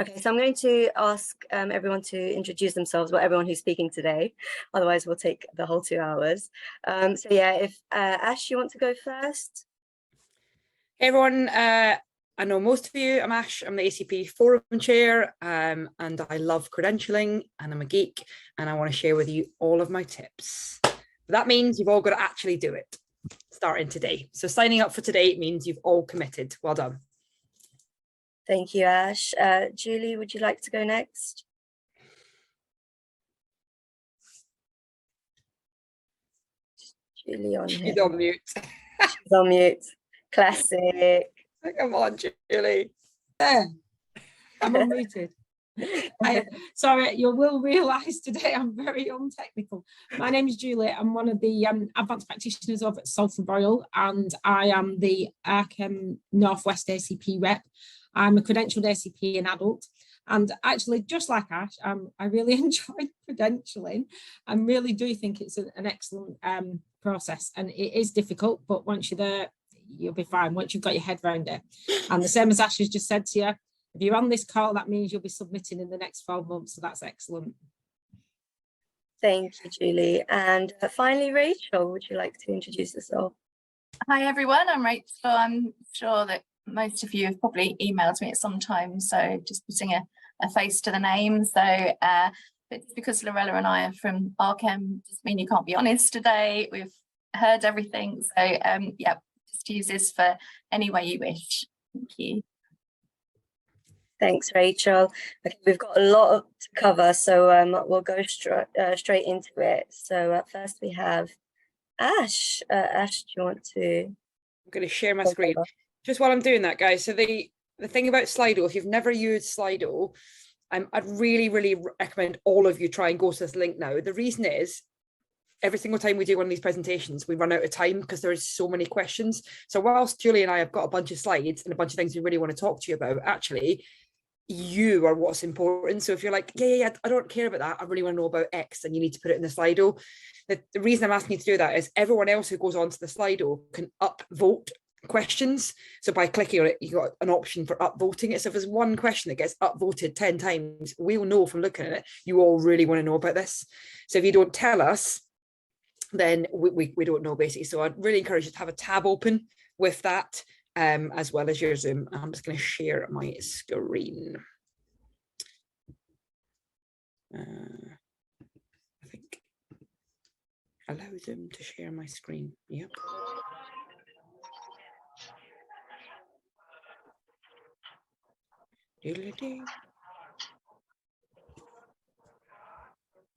Okay, so I'm going to ask everyone to introduce themselves, well, everyone who's speaking today. Otherwise, we'll take the whole 2 hours. So yeah, if Ash, you want to go first? Hey everyone, I know most of you. I'm Ash, I'm the ACP Forum Chair, and I love credentialing, and I'm a geek, and I want to share with you all of my tips. That means you've all got to actually do it, starting today. So signing up for today means you've all committed. Well done. Thank you, Ash. Julie, would you like to go next? Julie on here. She's on mute. She's on mute. Classic. Come on, Julie. I'm unmuted. Sorry, you will realise today I'm very untechnical. My name is Julie. I'm one of the advanced practitioners of Salford Royal, and I am the Arkham Northwest ACP rep. I'm a credentialed ACP in adult, and actually, just like Ash, I really enjoy credentialing and really do think it's an excellent process. And it is difficult, but once you're there, you'll be fine once you've got your head around it. And the same as Ash has just said to you, if you're on this call, that means you'll be submitting in the next 12 months. So that's excellent. Thank you, Julie. And finally, Rachel, would you like to introduce yourself? Hi, everyone. I'm Rachel. I'm sure that most of you have probably emailed me at some time. So just putting a face to the name. So it's because Lorella and I are from Arkham, doesn't mean you can't be honest today. We've heard everything. So yeah, just use this for any way you wish. Thank you. Thanks, Rachel. Okay, we've got a lot to cover, so we'll go straight into it. So first we have Ash. Ash, do you want to? I'm going to share my screen. Just while I'm doing that, guys. So the thing about Slido, if you've never used Slido, I'd really recommend all of you try and go to this link now. The reason is, every single time we do one of these presentations, we run out of time because there is so many questions. So whilst Julie and I have got a bunch of slides and a bunch of things we really want to talk to you about, actually, you are what's important. So if you're like, yeah, I don't care about that, I really want to know about X, and you need to put it in the Slido. The reason I'm asking you to do that is everyone else who goes onto the Slido can upvote questions. So by clicking on it, you got an option for upvoting it. So if there's one question that gets upvoted 10 times, we'll know from looking at it, you all really want to know about this. So if you don't tell us, then we don't know, basically. So I'd really encourage you to have a tab open with that, as well as your Zoom. I'm just going to share my screen. I think allow Zoom to share my screen. Yep.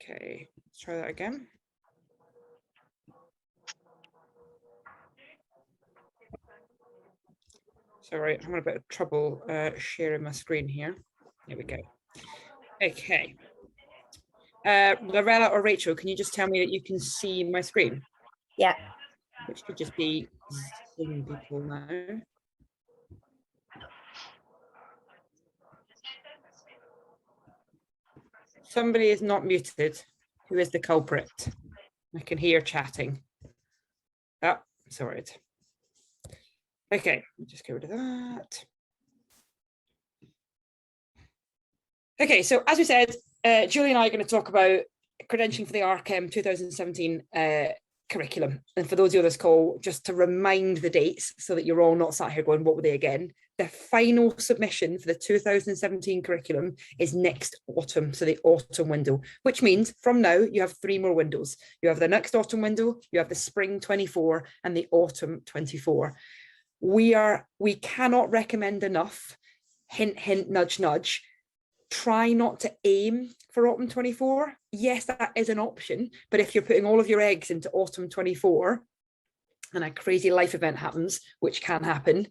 Okay, let's try that again. Sorry, I'm having a bit of trouble sharing my screen here. There we go. Okay. Lorella or Rachel, can you just tell me that you can see my screen? Yeah. Which could just be seeing people now. Somebody is not muted. Who is the culprit? I can hear chatting. Oh, sorry. Okay, we'll just get rid of that. Okay, so as we said, Julie and I are going to talk about credentialing for the Arkham 2017 curriculum. And for those of you on this call, just to remind the dates so that you're all not sat here going, what were they again? The final submission for the 2017 curriculum is next autumn, so the autumn window, which means from now you have 3 more windows. You have the next autumn window, you have the spring 24 and the autumn 24. We cannot recommend enough, hint, hint, nudge, nudge, try not to aim for autumn 24. Yes, that is an option, but if you're putting all of your eggs into autumn 24 and a crazy life event happens, which can happen,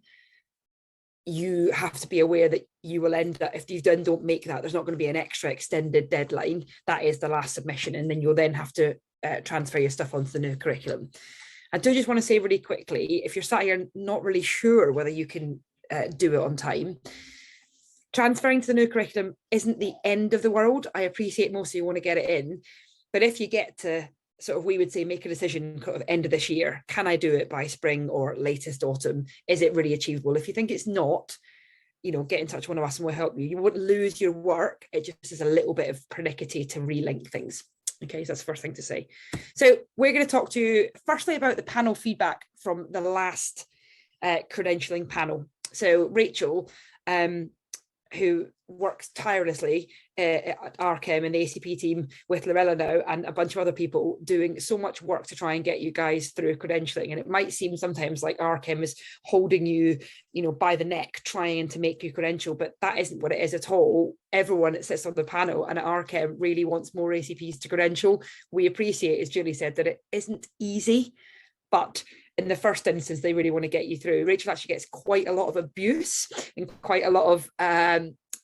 you have to be aware that you will end up, if you then don't make that, there's not going to be an extra extended deadline. That is the last submission, and then you'll then have to transfer your stuff onto the new curriculum. I do just want to say really quickly, if you're sat here not really sure whether you can do it on time, transferring to the new curriculum isn't the end of the world. I appreciate most of you want to get it in, but if you get to sort of, we would say, make a decision kind of end of this year, can I do it by spring or latest autumn? Is it really achievable? If you think it's not, you know, get in touch with one of us and we'll help you. You won't lose your work. It just is a little bit of pernickety to relink things. Okay, so that's the first thing to say. So we're going to talk to you firstly about the panel feedback from the last credentialing panel. So Rachel, who works tirelessly at RChem and the ACP team with Lorella now and a bunch of other people doing so much work to try and get you guys through credentialing. And it might seem sometimes like RChem is holding you, you know, by the neck, trying to make you credential, but that isn't what it is at all. Everyone that sits on the panel and at RChem really wants more ACPs to credential. We appreciate, as Julie said, that it isn't easy, but in the first instance, they really want to get you through. Rachel actually gets quite a lot of abuse and quite a lot of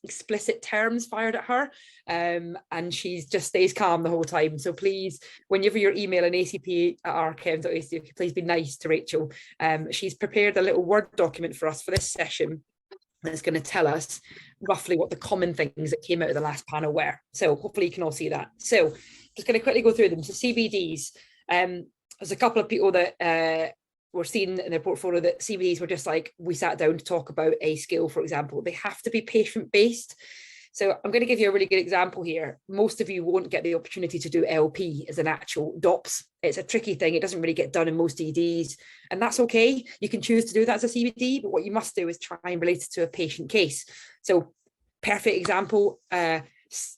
explicit terms fired at her, and she just stays calm the whole time. So please, whenever you're emailing acp at rchem.ac, please be nice to Rachel. She's prepared a little Word document for us for this session that's going to tell us roughly what the common things that came out of the last panel were. So hopefully you can all see that. So just going to quickly go through them. So CBDs, there's a couple of people that we're seeing in their portfolio that CBDs were just like, we sat down to talk about a skill, for example. They have to be patient-based. So I'm going to give you a really good example here. Most of you won't get the opportunity to do LP as an actual DOPS. It's a tricky thing. It doesn't really get done in most EDs, and that's okay. You can choose to do that as a CBD, but what you must do is try and relate it to a patient case. So perfect example,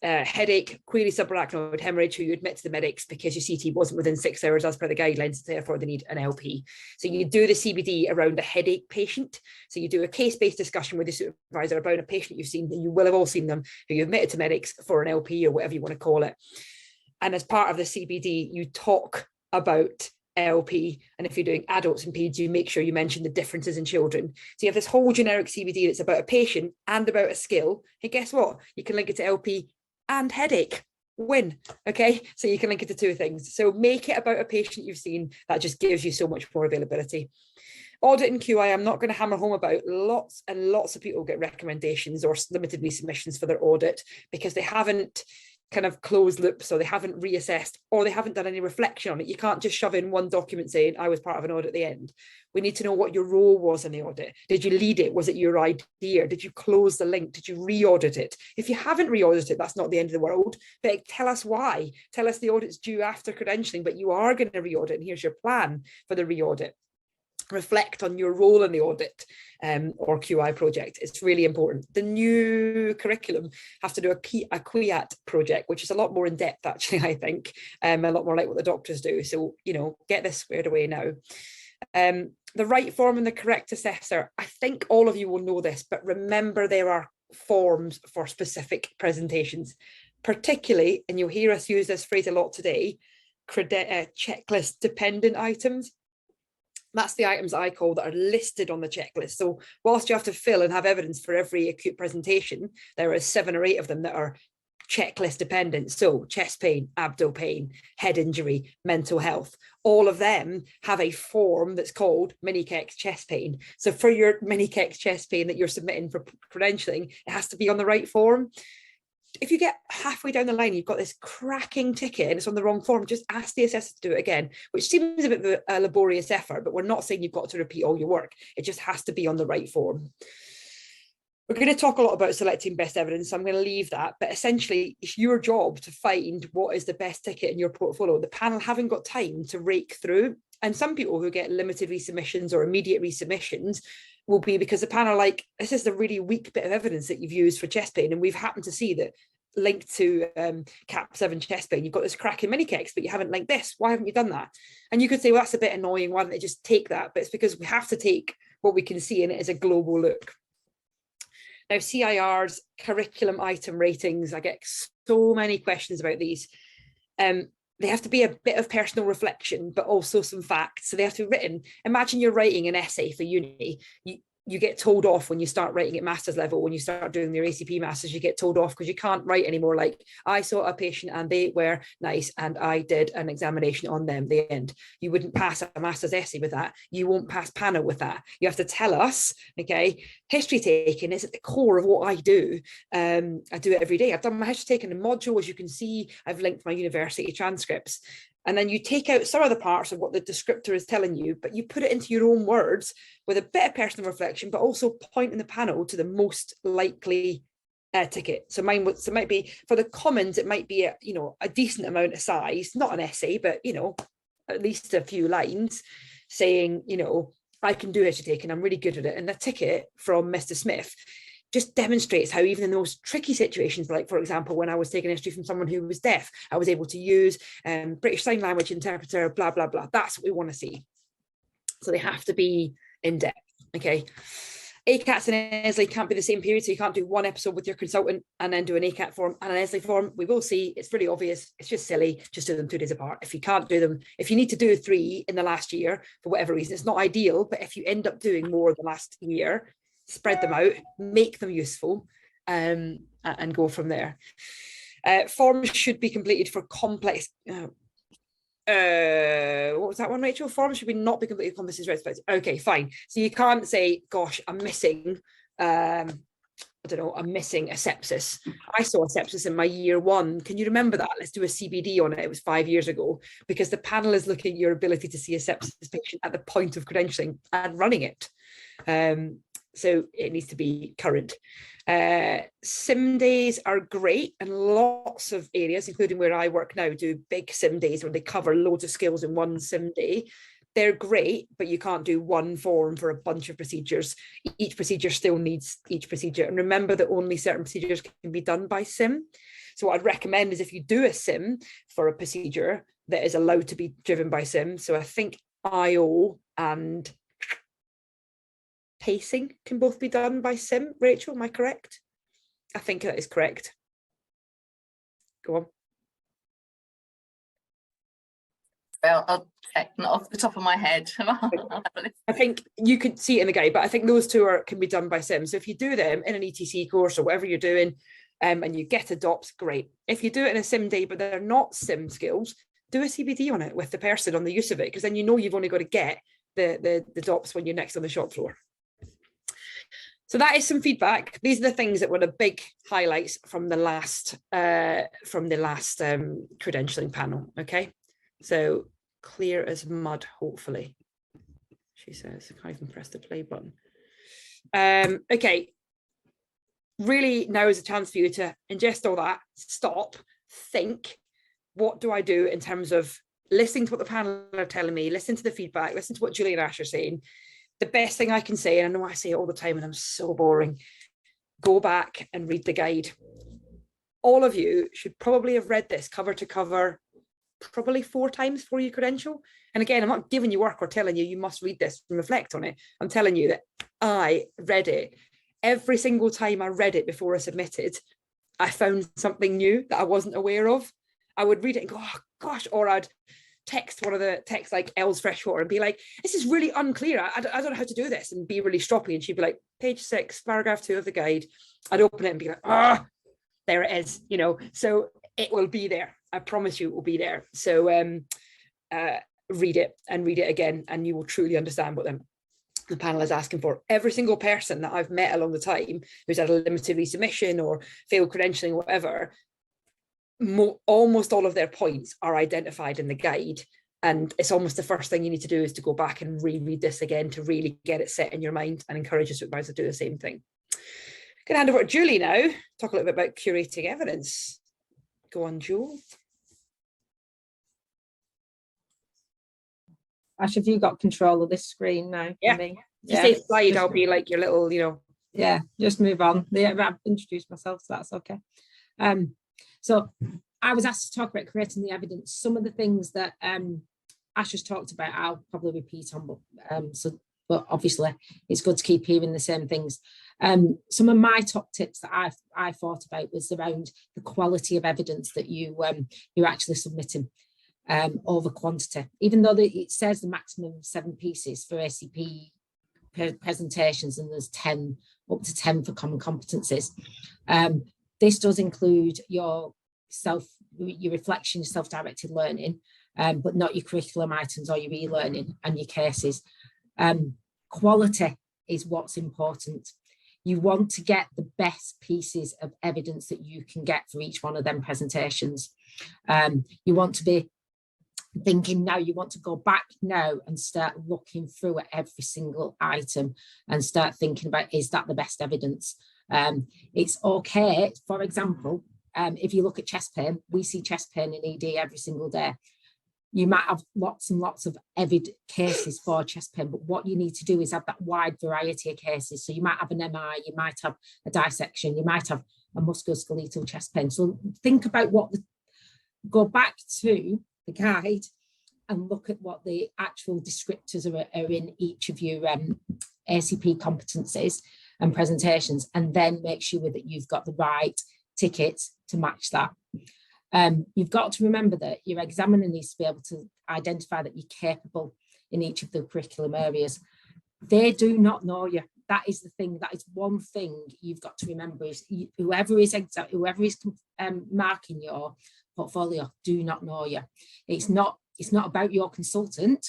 headache, query subarachnoid hemorrhage, who you admit to the medics because your CT wasn't within 6 hours as per the guidelines, therefore they need an LP. So you do the CBD around a headache patient. So you do a case-based discussion with your supervisor about a patient you've seen, and you will have all seen them, who you admitted to medics for an LP or whatever you want to call it. And as part of the CBD, you talk about LP, and if you're doing adults and peds, you make sure you mention the differences in children. So you have this whole generic CBD that's about a patient and about a skill, and guess what, you can link it to LP and headache. Win. Okay, so you can link it to two things. So make it about a patient you've seen. That just gives you so much more availability. Audit and QI, I'm not going to hammer home about. Lots and lots of people get recommendations or limited resubmissions for their audit because they haven't kind of closed loops, or they haven't reassessed, or they haven't done any reflection on it. You can't just shove in one document saying I was part of an audit at the end. We need to know what your role was in the audit. Did you lead it? Was it your idea? Did you close the link? Did you re-audit it? If you haven't re-audited it, that's not the end of the world, but tell us why. Tell us the audit's due after credentialing, but you are going to re-audit, and here's your plan for the re-audit. Reflect on your role in the audit or QI project. It's really important. The new curriculum has to do a QIAT project, which is a lot more in depth, actually, I think, a lot more like what the doctors do. So, you know, get this squared away now. The right form and the correct assessor. I think all of you will know this, but remember there are forms for specific presentations, particularly, and you'll hear us use this phrase a lot today, checklist dependent items. That's the items I call that are listed on the checklist. So whilst you have to fill and have evidence for every acute presentation, there are 7 or 8 of them that are checklist dependent. So chest pain, abdo pain, head injury, mental health, all of them have a form that's called mini-KEX chest pain. So for your mini-KEX chest pain that you're submitting for credentialing, it has to be on the right form. If you get halfway down the line, you've got this cracking ticket and it's on the wrong form, just ask the assessor to do it again, which seems a bit of a laborious effort, but we're not saying you've got to repeat all your work. It just has to be on the right form. We're going to talk a lot about selecting best evidence, so I'm going to leave that. But essentially, it's your job to find what is the best ticket in your portfolio. The panel haven't got time to rake through. And some people who get limited resubmissions or immediate resubmissions will be because the panel are like, this is a really weak bit of evidence that you've used for chest pain. And we've happened to see that linked to CAP7 chest pain, you've got this cracking mini-KEX, but you haven't linked this. Why haven't you done that? And you could say, well, that's a bit annoying. Why don't they just take that? But it's because we have to take what we can see in it as a global look. Now, CIR's curriculum item ratings, I get so many questions about these. They have to be a bit of personal reflection, but also some facts. So they have to be written. Imagine you're writing an essay for uni. You get told off when you start writing at master's level. When you start doing your ACP masters, you get told off because you can't write anymore. Like, I saw a patient and they were nice and I did an examination on them, the end. You wouldn't pass a master's essay with that. You won't pass panel with that. You have to tell us, okay, history taking is at the core of what I do. I do it every day. I've done my history taking in module, as you can see. I've linked my university transcripts. and then you take out some of the parts of what the descriptor is telling you, but you put it into your own words with a bit of personal reflection, but also pointing the panel to the most likely ticket. So mine was, so it might be for the commons, it might be a decent amount of size, not an essay, but at least a few lines saying, I can do history taking, I'm really good at it. And the ticket from Mr. Smith just demonstrates how even in those tricky situations, like for example, when I was taking history from someone who was deaf, I was able to use British Sign Language interpreter, blah, blah, blah. That's what we want to see. So they have to be in depth, okay? ACATs and ESLI can't be the same period, so you can't do one episode with your consultant and then do an ACAT form and an ESLI form. We will see, it's really obvious, it's just silly, just do them 2 days apart. If you can't do them, if you need to do 3 in the last year, for whatever reason, it's not ideal, but if you end up doing more the last year, spread them out, make them useful, and go from there. Forms should be completed for complex, what was that one, Rachel? Forms should not be completed complex respects. Okay, fine. So you can't say, gosh, I'm missing, I'm missing a sepsis. I saw a sepsis in my year 1. Can you remember that? Let's do a CBD on it. It was 5 years ago, because the panel is looking at your ability to see a sepsis patient at the point of credentialing and running it. So it needs to be current. Sim days are great, and lots of areas, including where I work now, do big sim days where they cover loads of skills in one sim day. They're great, but you can't do one form for a bunch of procedures. Each procedure still needs each procedure. And remember that only certain procedures can be done by sim. So what I'd recommend is if you do a sim for a procedure that is allowed to be driven by sim. So I think IO and pacing can both be done by sim. Rachel, am I correct? I think that is correct. Go on. Well, I'll check, not off the top of my head. I think you could see it in the guide, but I think those two can be done by sim. So if you do them in an ETC course or whatever you're doing, and you get a DOPS, great. If you do it in a sim day, but they're not sim skills, do a CBD on it with the person on the use of it, because then you've only got to get the DOPS when you're next on the shop floor. So that is some feedback. These are the things that were the big highlights from the last credentialing panel. Okay, so clear as mud, hopefully. She says, I can't even press the play button. Okay, really now is a chance for you to ingest all that, stop, think, what do I do in terms of listening to what the panel are telling me, listen to the feedback, listen to what Julie and Ash are saying. The best thing I can say, and I know I say it all the time and I'm so boring, go back and read the guide. All of you should probably have read this cover to cover probably 4 times before you credential. And again, I'm not giving you work or telling you must read this and reflect on it. I'm telling you that I read it. Every single time I read it before I submitted, I found something new that I wasn't aware of. I would read it and go, oh gosh, or I'd text one of the texts like Els Freshwater and be like, this is really unclear. I don't know how to do this, and be really stroppy. And she'd be like, page 6, paragraph 2 of the guide. I'd open it and be like, there it is, so it will be there. I promise you it will be there. So read it and read it again, and you will truly understand what the panel is asking for. Every single person that I've met along the time who's had a limited resubmission or failed credentialing or whatever, almost all of their points are identified in the guide, and it's almost the first thing you need to do is to go back and reread this again to really get it set in your mind, and encourage your supervisor to do the same thing. I'm going to hand over to Julie now, talk a little bit about curating evidence. Go on, Jules. Ash, have you got control of this screen now? Yeah. Me? If you say slide, I'll be like your little, Yeah, just move on. Yeah, I've introduced myself, so that's okay. So I was asked to talk about creating the evidence. Some of the things that Ash has talked about, I'll probably repeat on, but obviously it's good to keep hearing the same things. Some of my top tips that I thought about was around the quality of evidence that you're actually submitting over quantity. Even though it says the maximum 7 pieces for ACP presentations, and there's up to 10 for common competencies. This does include your reflection, your self-directed learning, but not your curriculum items or your e-learning and your cases. Quality is what's important. You want to get the best pieces of evidence that you can get for each one of them presentations. You want to be thinking now you want to go back now and start looking through at every single item and start thinking about, is that the best evidence? It's okay, for example, if you look at chest pain, we see chest pain in ED every single day. You might have lots and lots of cases for chest pain, but what you need to do is have that wide variety of cases. So you might have an MI, you might have a dissection, you might have a musculoskeletal chest pain. So think about go back to the guide and look at what the actual descriptors are in each of your ACP competencies and presentations, and then make sure that you've got the right tickets to match that. You've got to remember that your examiner needs to be able to identify that you're capable in each of the curriculum areas. They do not know you. That is the thing. That is one thing you've got to remember, is whoever is marking your portfolio do not know you. It's not about your consultant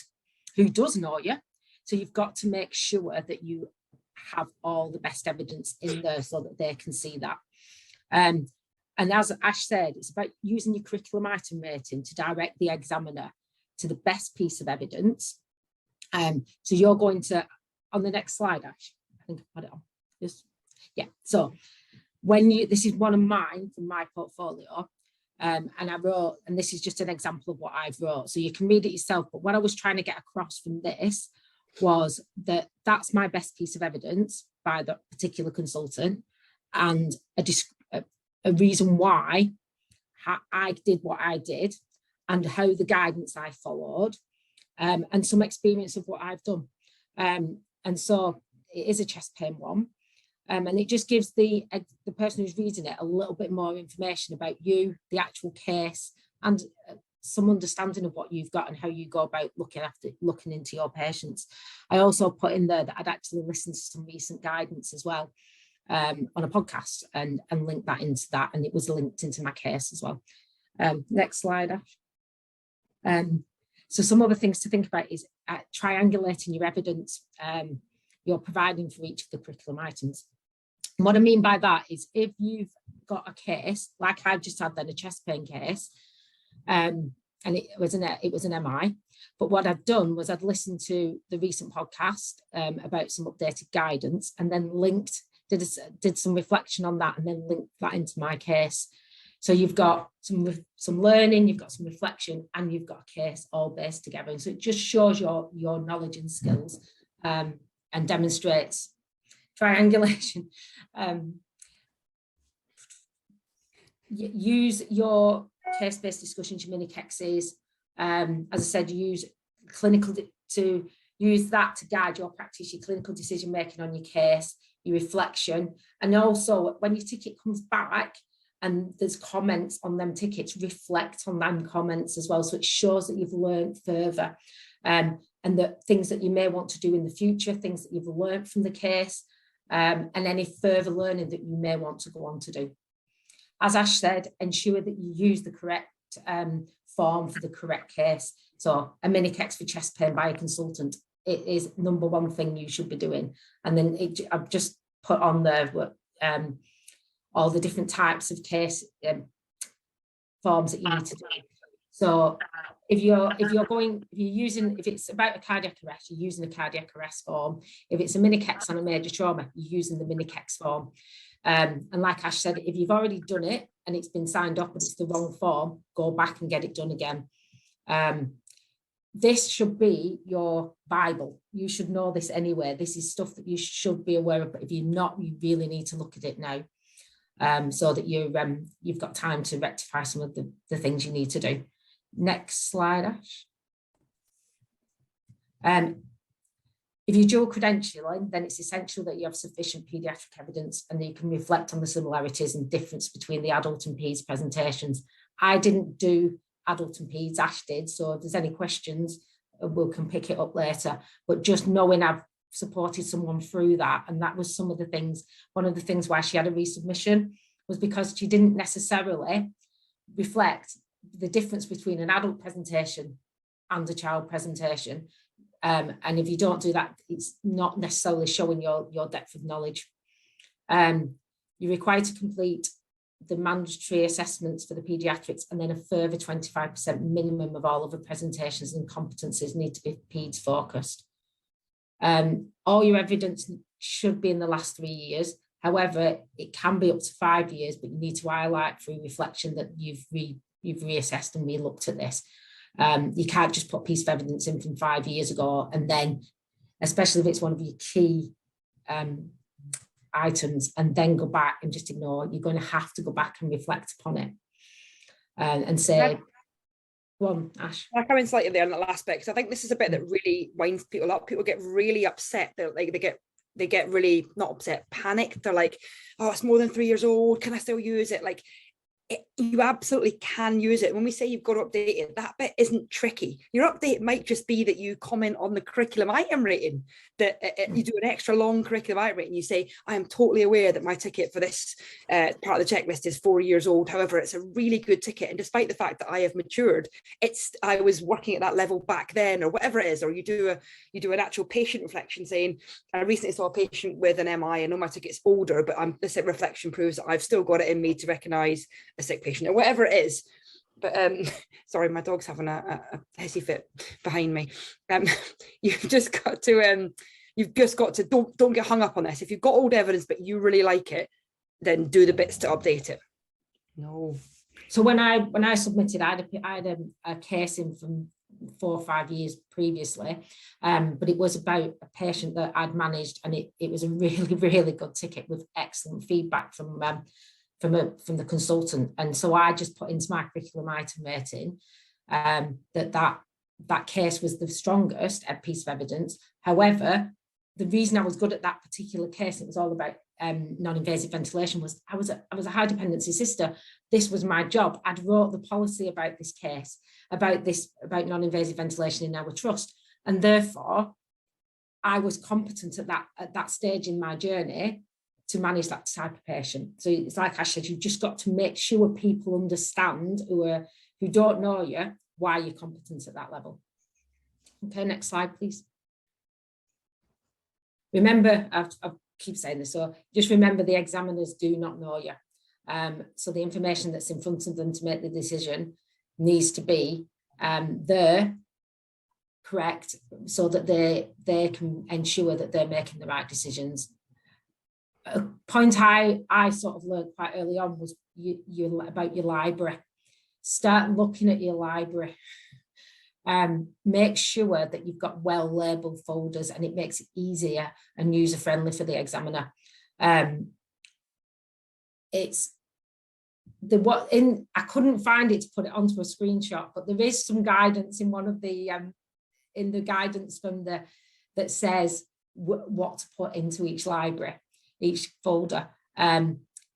who does know you. So you've got to make sure that you have all the best evidence in there so that they can see that. And as Ash said, it's about using your curriculum item rating to direct the examiner to the best piece of evidence. So you're going to, on the next slide, Ash, I think I put it on. Yeah. So this is one of mine from my portfolio. And I wrote, and this is just an example of what I've wrote. So you can read it yourself. But what I was trying to get across from this was that that's my best piece of evidence by the particular consultant, and a reason why I did what I did, and how the guidance I followed, and some experience of what I've done. And so it is a chest pain one. And it just gives the person who's reading it a little bit more information about you, the actual case, and some understanding of what you've got and how you go about looking into your patients. I also put in there that I'd actually listened to some recent guidance as well on a podcast and link that into that, and it was linked into my case as well. Next slide, Ash. So some other things to think about is triangulating your evidence you're providing for each of the curriculum items. And what I mean by that is, if you've got a case, like I've just had then, a chest pain case, and it was an MI, but what I've done was I've listened to the recent podcast about some updated guidance, and then did some reflection on that, and then linked that into my case. So you've got some learning, you've got some reflection, and you've got a case all based together. And so it just shows your knowledge and skills, and demonstrates triangulation. Use your case-based discussions, your mini KEXs. As I said, use to use that to guide your practice, your clinical decision making on your case, your reflection, and also when your ticket comes back and there's comments on them tickets, reflect on them comments as well. So it shows that you've learned further, and the things that you may want to do in the future, things that you've learned from the case, and any further learning that you may want to go on to do. As Ash said, ensure that you use the correct form for the correct case. So a mini KEX for chest pain by a consultant, it is number one thing you should be doing. And then I've just put on there all the different types of case forms that you need to do. So if it's about a cardiac arrest, you're using a cardiac arrest form. If it's a mini KEX on a major trauma, you're using the mini KEX form. And like Ash said, if you've already done it and it's been signed off but it's the wrong form, go back and get it done again. This should be your Bible. You should know this anyway. This is stuff that you should be aware of, but if you're not, you really need to look at it now, so that you've got time to rectify some of the things you need to do. Next slide, Ash. If you're dual credentialing, then it's essential that you have sufficient paediatric evidence and that you can reflect on the similarities and difference between the adult and peds presentations. I didn't do adult and peds, Ash did, so if there's any questions, we can pick it up later. But just knowing I've supported someone through that, and that was some of the things, one of the things why she had a resubmission was because she didn't necessarily reflect the difference between an adult presentation and a child presentation. And if you don't do that, it's not necessarily showing your depth of knowledge. You're required to complete the mandatory assessments for the paediatrics, and then a further 25% minimum of all of the presentations and competencies need to be PEDS focused. All your evidence should be in the last 3 years. However, it can be up to 5 years, but you need to highlight through reflection that you've reassessed and re-looked at this. You can't just put a piece of evidence in from 5 years ago, and then, especially if it's one of your key items, and then go back and just ignore. You're going to have to go back and reflect upon it and say, go on, Ash. I come in slightly there on that last bit, because I think this is a bit that really winds people up. People get really upset. They get really, not upset, panicked. They're like, oh, it's more than 3 years old. Can I still use it? Like, you absolutely can use it. When we say you've got to update it, that bit isn't tricky. Your update might just be that you comment on the curriculum item rating, that you do an extra long curriculum item rating. You say, I am totally aware that my ticket for this part of the checklist is 4 years old. However, it's a really good ticket. And despite the fact that I have matured, I was working at that level back then, or whatever it is. Or you do an actual patient reflection saying, I recently saw a patient with an MI. I know my ticket's older, but this reflection proves that I've still got it in me to recognise a sick patient, or whatever it is. But sorry, my dog's having a hissy fit behind me. You've just got to don't get hung up on this. If you've got old evidence but you really like it, then do the bits to update it. No. So when I submitted, I had a case in from 4 or 5 years previously, but it was about a patient that I'd managed, and it was a really, really good ticket with excellent feedback from the consultant. And so I just put into my curriculum item rating that case was the strongest piece of evidence. However, the reason I was good at that particular case, it was all about non-invasive ventilation, was I was a high dependency sister. This was my job. I'd wrote the policy about this case, about non-invasive ventilation in our trust, and therefore I was competent at that stage in my journey to manage that type of patient. So it's like I said, you've just got to make sure people understand who don't know you, why you're competent at that level. Okay, next slide, please. Remember, I keep saying this, so just remember the examiners do not know you. So the information that's in front of them to make the decision needs to be there, correct, so that they can ensure that they're making the right decisions. A point I sort of learned quite early on was about your library. Start looking at your library. Make sure that you've got well labelled folders, and it makes it easier and user friendly for the examiner. I couldn't find it to put it onto a screenshot, but there is some guidance in one of the in the guidance from that says what to put into each library, each folder.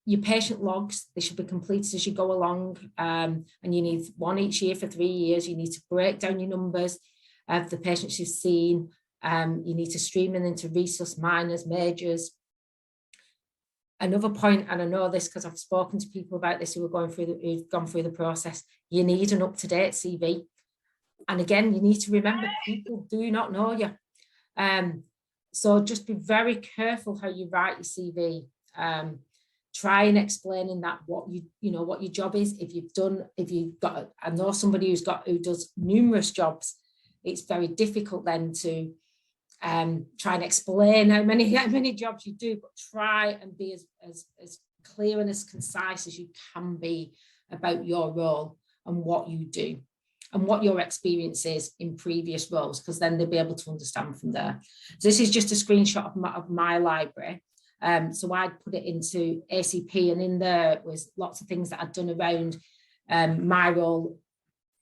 Your patient logs, they should be completed as you go along, and you need one each year for 3 years. You need to break down your numbers of the patients you've seen. You need to stream them into resus, minors, majors. Another point, and I know this because I've spoken to people about this who've gone through the process, you need an up-to-date CV. And again, you need to remember, people do not know you. So just be very careful how you write your CV. Try and explaining that what your job is. I know somebody who does numerous jobs, it's very difficult then to try and explain how many jobs you do, but try and be as clear and as concise as you can be about your role and what you do and what your experience is in previous roles, because then they'll be able to understand from there. So this is just a screenshot of my library. So I'd put it into ACP, and in there was lots of things that I'd done around my role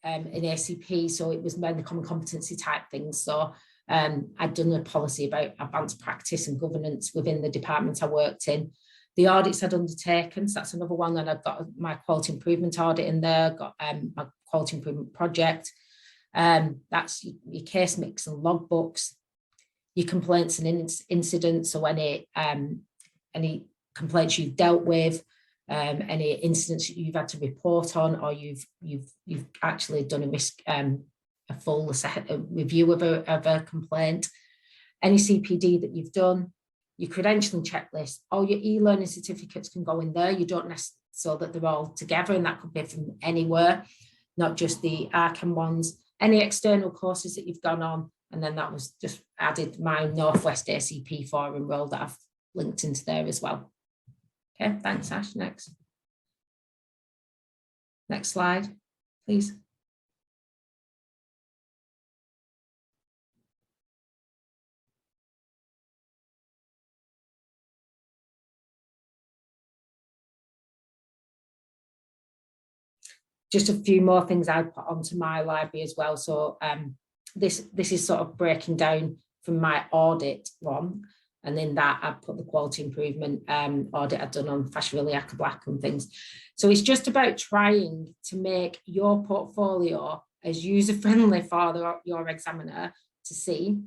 in ACP. So it was around the common competency type things. So I'd done a policy about advanced practice and governance within the department I worked in. The audits I'd undertaken, so that's another one, and I've got my quality improvement audit in there, got my quality improvement project. That's your case mix and logbooks, your complaints and incidents, so any complaints you've dealt with, any incidents you've had to report on, or you've actually done a risk a full review of a complaint, any CPD that you've done, your credentialing checklist, all your e-learning certificates can go in there. You don't so that they're all together, and that could be from anywhere, not just the Archem ones. Any external courses that you've gone on, and then that was just added my Northwest ACP forum role that I've linked into there as well. Okay, thanks, Ash. Next slide, please. Just a few more things I'd put onto my library as well. So this is sort of breaking down from my audit one. And in that, I've put the quality improvement audit I've done on fascia iliaca black and things. So it's just about trying to make your portfolio as user-friendly for your examiner to see,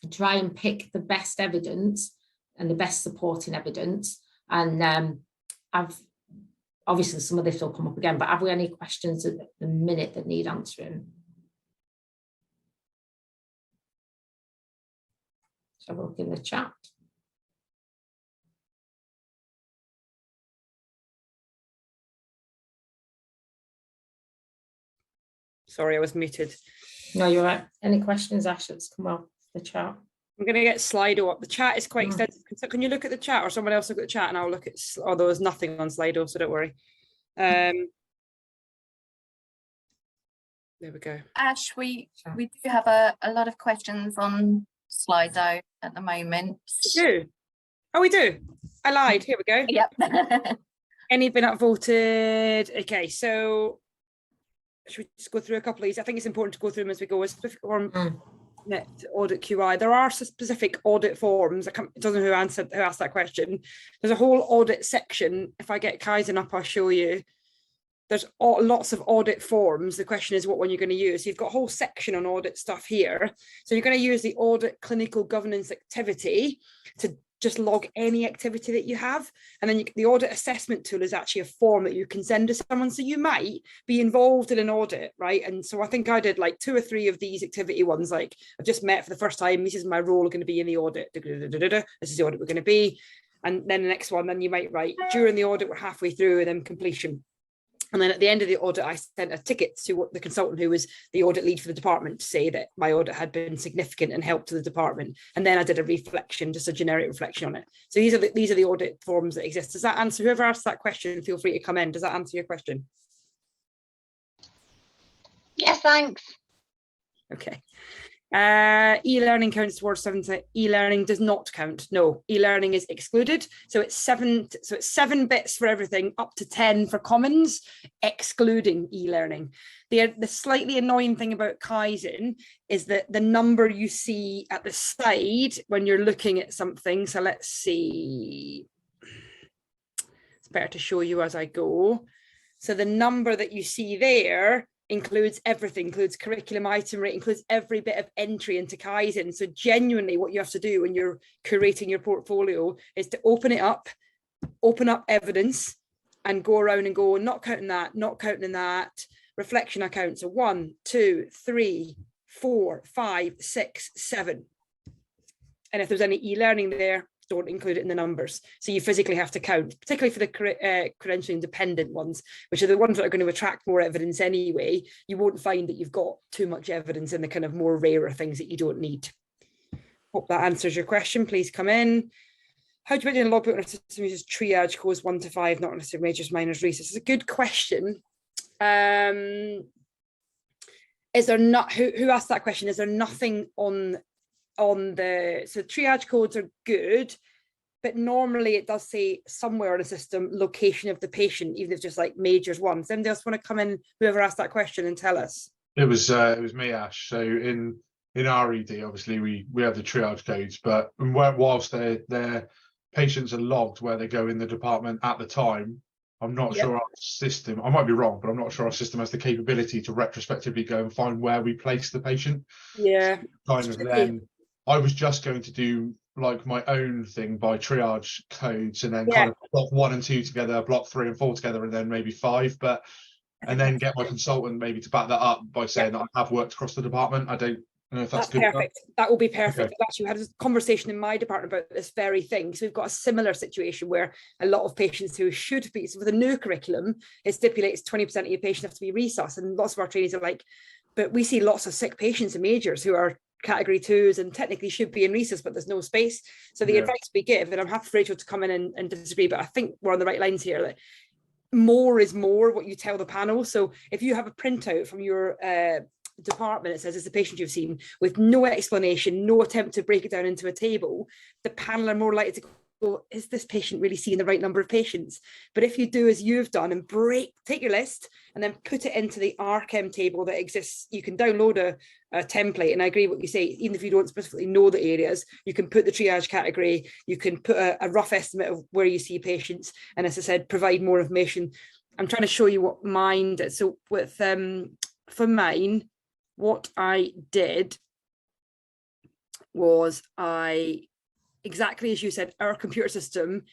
and try and pick the best evidence and the best supporting evidence. And obviously some of this will come up again, but have we any questions at the minute that need answering? So we'll look in the chat. Sorry, I was muted. No, you're right. Any questions, Ash, that's come off the chat? I'm going to get Slido up. The chat is quite extensive. Can you look at the chat, or someone else look at the chat, and I'll look at, oh, there was nothing on Slido, so don't worry. There we go. Ash, we do have a lot of questions on Slido at the moment. We do. Oh, we do. I lied. Here we go. Yep. Any been upvoted? Okay, so should we just go through a couple of these? I think it's important to go through them as we go. A specific form, net audit QI. There are specific audit forms. It doesn't know who asked that question. There's a whole audit section. If I get Kaizen up, I'll show you. There's lots of audit forms. The question is what one you're going to use. So you've got a whole section on audit stuff here. So you're going to use the audit clinical governance activity to just log any activity that you have. And then the audit assessment tool is actually a form that you can send to someone. So you might be involved in an audit, right? And so I think I did like 2 or 3 of these activity ones. Like I've just met for the first time. This is my role going to be in the audit. This is the audit we're going to be. And then the next one, then you might write during the audit, we're halfway through, and then completion. And then at the end of the audit, I sent a ticket to the consultant who was the audit lead for the department to say that my audit had been significant and helped to the department. And then I did a reflection, just a generic reflection on it. So these are the audit forms that exist. Does that answer? Whoever asked that question, feel free to come in. Does that answer your question? Yes, thanks. Okay. E-learning counts towards 7. E-learning does not count. No, e-learning is excluded. So it's 7 bits for everything, up to 10 for commons, excluding e-learning. The slightly annoying thing about Kaizen is that the number you see at the side when you're looking at something. So let's see. It's better to show you as I go. So the number that you see there includes everything, includes curriculum item rate, includes every bit of entry into Kaizen. So genuinely what you have to do when you're curating your portfolio is to open it up, open up evidence and go around and go, not counting that, not counting that, reflection account. So 1, 2, 3, 4, 5, 6, 7. And if there's any e-learning there, don't include it in the numbers. So you physically have to count, particularly for the credentialing dependent ones, which are the ones that are going to attract more evidence anyway. You won't find that you've got too much evidence in the kind of more rarer things that you don't need. Hope that answers your question. Please come in. How do you put in a logbook when a system uses triage codes 1 to 5, not necessarily majors, minors, recess? It's a good question. Is there not, who asked that question? Is there nothing on the, so triage codes are good, but normally it does say somewhere on a system location of the patient, even if it's just like majors 1. Does anybody else want to come in, whoever asked that question, and tell us? It was me, Ash. So in our ED, obviously we have the triage codes, but whilst their patients are logged where they go in the department at the time, I'm not sure our system, I might be wrong, but I'm not sure our system has the capability to retrospectively go and find where we place the patient. Yeah. Kind of then I was just going to do like my own thing by triage codes and then kind of block 1 and 2 together, block 3 and 4 together, and then maybe 5, and then get my consultant maybe to back that up by saying that I have worked across the department. I don't I don't know if that's That's good enough. perfect. That will be perfect. Okay. Actually, we had a conversation in my department about this very thing. So we've got a similar situation where a lot of patients who should be, so with a new curriculum, it stipulates 20% of your patients have to be resus. And lots of our trainees are like, but we see lots of sick patients and majors who are category 2s and technically should be in resus, but there's no space. So the Yeah. advice we give, and I'm happy for Rachel to come in and disagree, but I think we're on the right lines here. Like, more is more, what you tell the panel. So if you have a printout from your department, it says it's a patient you've seen, with no explanation, no attempt to break it down into a table, the panel are more likely to go, is this patient really seeing the right number of patients? But if you do as you've done and take your list and then put it into the RChem table that exists, you can download a template. And I agree what you say, even if you don't specifically know the areas, you can put the triage category, you can put a rough estimate of where you see patients, and as I said, provide more information. I'm trying to show you what mine did. So with for mine, what I did was exactly as you said, our computer system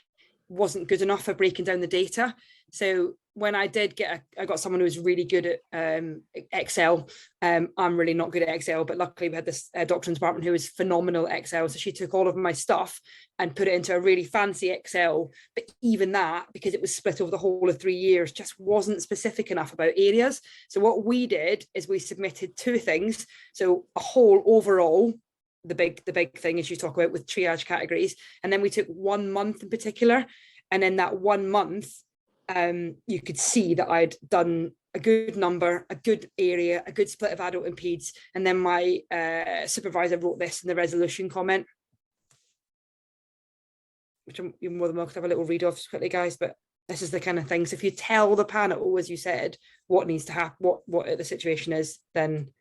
wasn't good enough for breaking down the data. So when I did I got someone who was really good at Excel. I'm really not good at Excel, but luckily we had this doctor in the department who was phenomenal at Excel. So she took all of my stuff and put it into a really fancy Excel. But even that, because it was split over the whole of 3 years, just wasn't specific enough about areas. So what we did is we submitted 2 things. So a whole overall, the big thing as you talk about with triage categories, and then we took 1 month in particular, and in that 1 month you could see that I'd done a good number, a good area, a good split of adult and peds, and then my supervisor wrote this in the resolution comment, which you're more than welcome to have a little read of just quickly, guys, but this is the kind of things, if you tell the panel, as you said, what needs to happen, what the situation is, then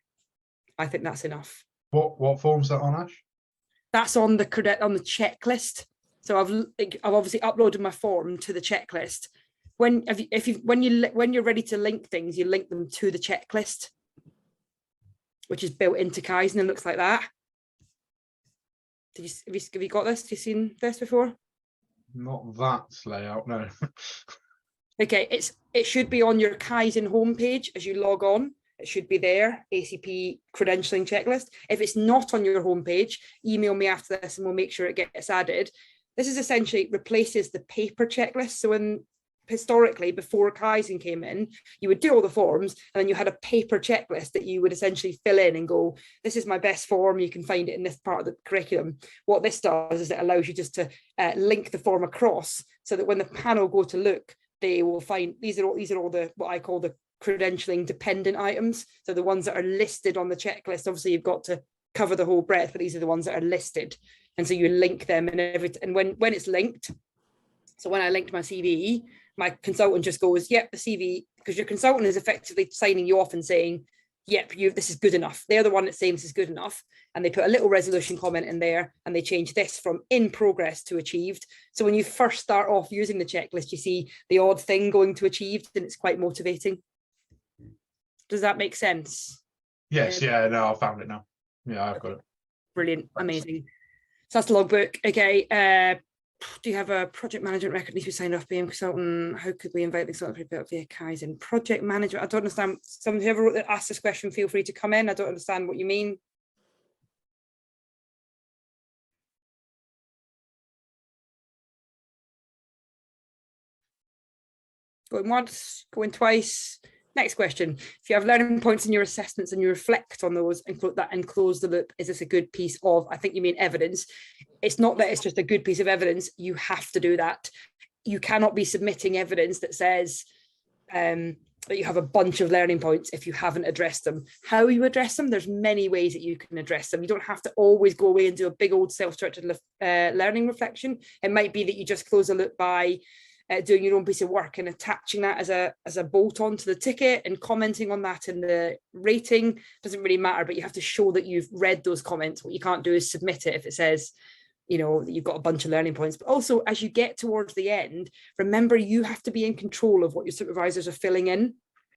I think that's enough. What form's that on, Ash? That's on the checklist. So I've obviously uploaded my form to the checklist. When you're ready to link things, you link them to the checklist, which is built into Kaizen and looks like that. Have you got this? Have you seen this before? Not that layout, no. Okay, it should be on your Kaizen homepage as you log on. It should be there, ACP credentialing checklist. If it's not on your homepage, email me after this and we'll make sure it gets added. This is essentially replaces the paper checklist. So historically, before Kaizen came in, you would do all the forms and then you had a paper checklist that you would essentially fill in and go, this is my best form, you can find it in this part of the curriculum. What this does is it allows you just to link the form across so that when the panel go to look, they will find these are all the what I call the credentialing dependent items. So the ones that are listed on the checklist, obviously you've got to cover the whole breadth, but these are the ones that are listed. And so you link them and when it's linked, so when I linked my CV, my consultant just goes, yep, the CV, because your consultant is effectively signing you off and saying, yep, this is good enough. They're the one that's saying this is good enough. And they put a little resolution comment in there and they change this from in progress to achieved. So when you first start off using the checklist, you see the odd thing going to achieved and it's quite motivating. Does that make sense? Yes, yeah, no, I found it now. Yeah, I've got it. Brilliant, amazing. So that's the logbook. Okay, do you have a project management record needs to be signed off BM consultant? How could we invite the consultant to be built via Kaizen? Project management, I don't understand. Whoever asked this question, feel free to come in. I don't understand what you mean. Going once, going twice. Next question. If you have learning points in your assessments and you reflect on those and close the loop, is this a good piece of, I think you mean evidence. It's not that it's just a good piece of evidence. You have to do that. You cannot be submitting evidence that says that you have a bunch of learning points if you haven't addressed them. How you address them, there's many ways that you can address them. You don't have to always go away and do a big old self-directed learning reflection. It might be that you just close the loop by doing your own piece of work and attaching that as a bolt on to the ticket and commenting on that in the rating. Doesn't really matter, but you have to show that you've read those comments. What you can't do is submit it if it says, you know, that you've got a bunch of learning points. But also, as you get towards the end, remember you have to be in control of what your supervisors are filling in.